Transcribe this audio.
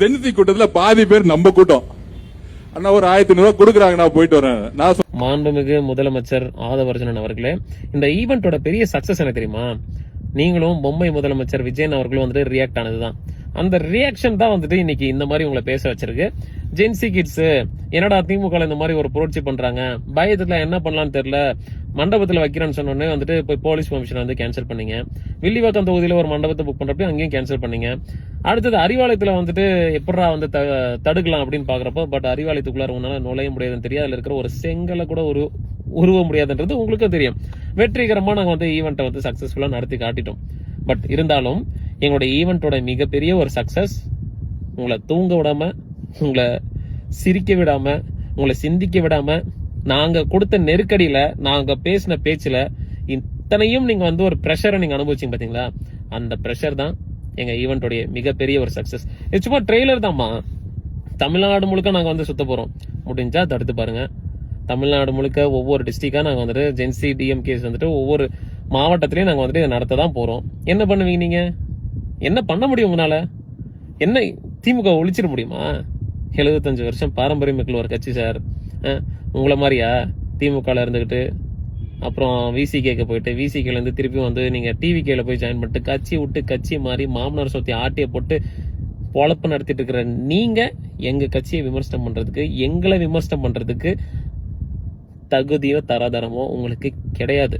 Gen Z கூட்டத்துல பாதி பேர் நம்ம கூட்டம். அண்ணா ஒரு 1500 ரூபாய் கொடுக்குறாங்க, நான் போயிட்டு வரேன். நான் மாண்புமிகு முதலமைச்சர் ஆதவர்ஜுனன் அவர்களே, இந்த ஈவெண்டோட பெரிய சக்சஸ் என்ன தெரியுமா? நீங்களும் பொம்மை முதலமைச்சர் விஜயன் அவர்களும் வந்துட்டு ரியாக்ட் ஆனதுதான். அந்த ரியாக்ஷன் தான் வந்துட்டு இன்னைக்கு இந்த மாதிரி உங்களை பேச வச்சிருக்கு. ஜென்சி கிட்ஸ் என்னடா திமுக இந்த மாதிரி ஒரு புரட்சி பண்றாங்க, பயத்துல என்ன பண்ணலாம்னு தெரியல, மண்டபத்துல வைக்கிறேன்னு சொன்னோடனே வந்துட்டு போய் போலீஸ் கமிஷன் வந்து கேன்சல் பண்ணீங்க. வில்லிவாக்கம் தொகுதியில ஒரு மண்டபத்தை புக் பண்றப்ப அங்கேயும் கேன்சல் பண்ணீங்க. அடுத்தது அறிவாலயத்துல வந்துட்டு எப்படா வந்து தடுக்கலாம் அப்படின்னு பாக்குறப்ப, பட் அறிவாலயத்துக்குள்ளார உங்களால நுழைய முடியாதுன்னு தெரியும். அதுல இருக்கிற ஒரு செங்கலை கூட உருவ முடியாதுன்றது உங்களுக்கும் தெரியும். வெற்றிகரமா நாங்க வந்து ஈவெண்ட்டை வந்து சக்சஸ்ஃபுல்லா நடத்தி காட்டிட்டோம். பட் இருந்தாலும் எங்களோட ஈவெண்டோட மிகப்பெரிய ஒரு சக்சஸ், உங்களை தூங்க விடாம, உங்களை சிரிக்க விடாம, உங்களை சிந்திக்க விடாம, நாங்க கொடுத்த நெருக்கடியில, நாங்க பேசின பேச்சுல இத்தனையும் நீங்க வந்து ஒரு பிரஷரை நீங்க அனுபவிச்சீங்க பாத்தீங்களா? அந்த பிரஷர் தான் எங்க ஈவெண்டோடைய மிகப்பெரிய ஒரு சக்சஸ். இது சும்மா ட்ரெய்லர் தான்மா. தமிழ்நாடு முழுக்க நாங்க வந்து சுத்த போறோம். முடிஞ்சா தடுத்து பாருங்க. தமிழ்நாடு முழுக்க ஒவ்வொரு டிஸ்ட்ரிக்டா நாங்க வந்துட்டு ஜென்சி டிஎம்கேஸ் வந்துட்டு ஒவ்வொரு மாவட்டத்திலயும் நாங்க வந்துட்டு இதை நடத்த தான் போறோம். என்ன பண்ணுவீங்க நீங்க? என்ன பண்ண முடியும் உங்களால? என்ன திமுக ஒழிச்சிட முடியுமா? 75 வருஷம் பாரம்பரியமிக்க ஒரு கட்சி சார். உங்களை மாதிரியா திமுகல இருந்துகிட்டு அப்புறம் விசிகேக்கு போயிட்டு விசிகேல இருந்து திருப்பி வந்து நீங்க டிவிகேல போய் ஜாயின் பண்ணிட்டு கட்சி விட்டு கட்சி மாறி மாமனார் சொத்தி ஆட்டிய போட்டு பொழப்பு நடத்திட்டு இருக்கிற நீங்க எங்க கட்சியை விமர்சனம் பண்றதுக்கு, எங்களை விமர்சனம் பண்றதுக்கு தகுதியோ தராதரமோ உங்களுக்கு கிடையாது.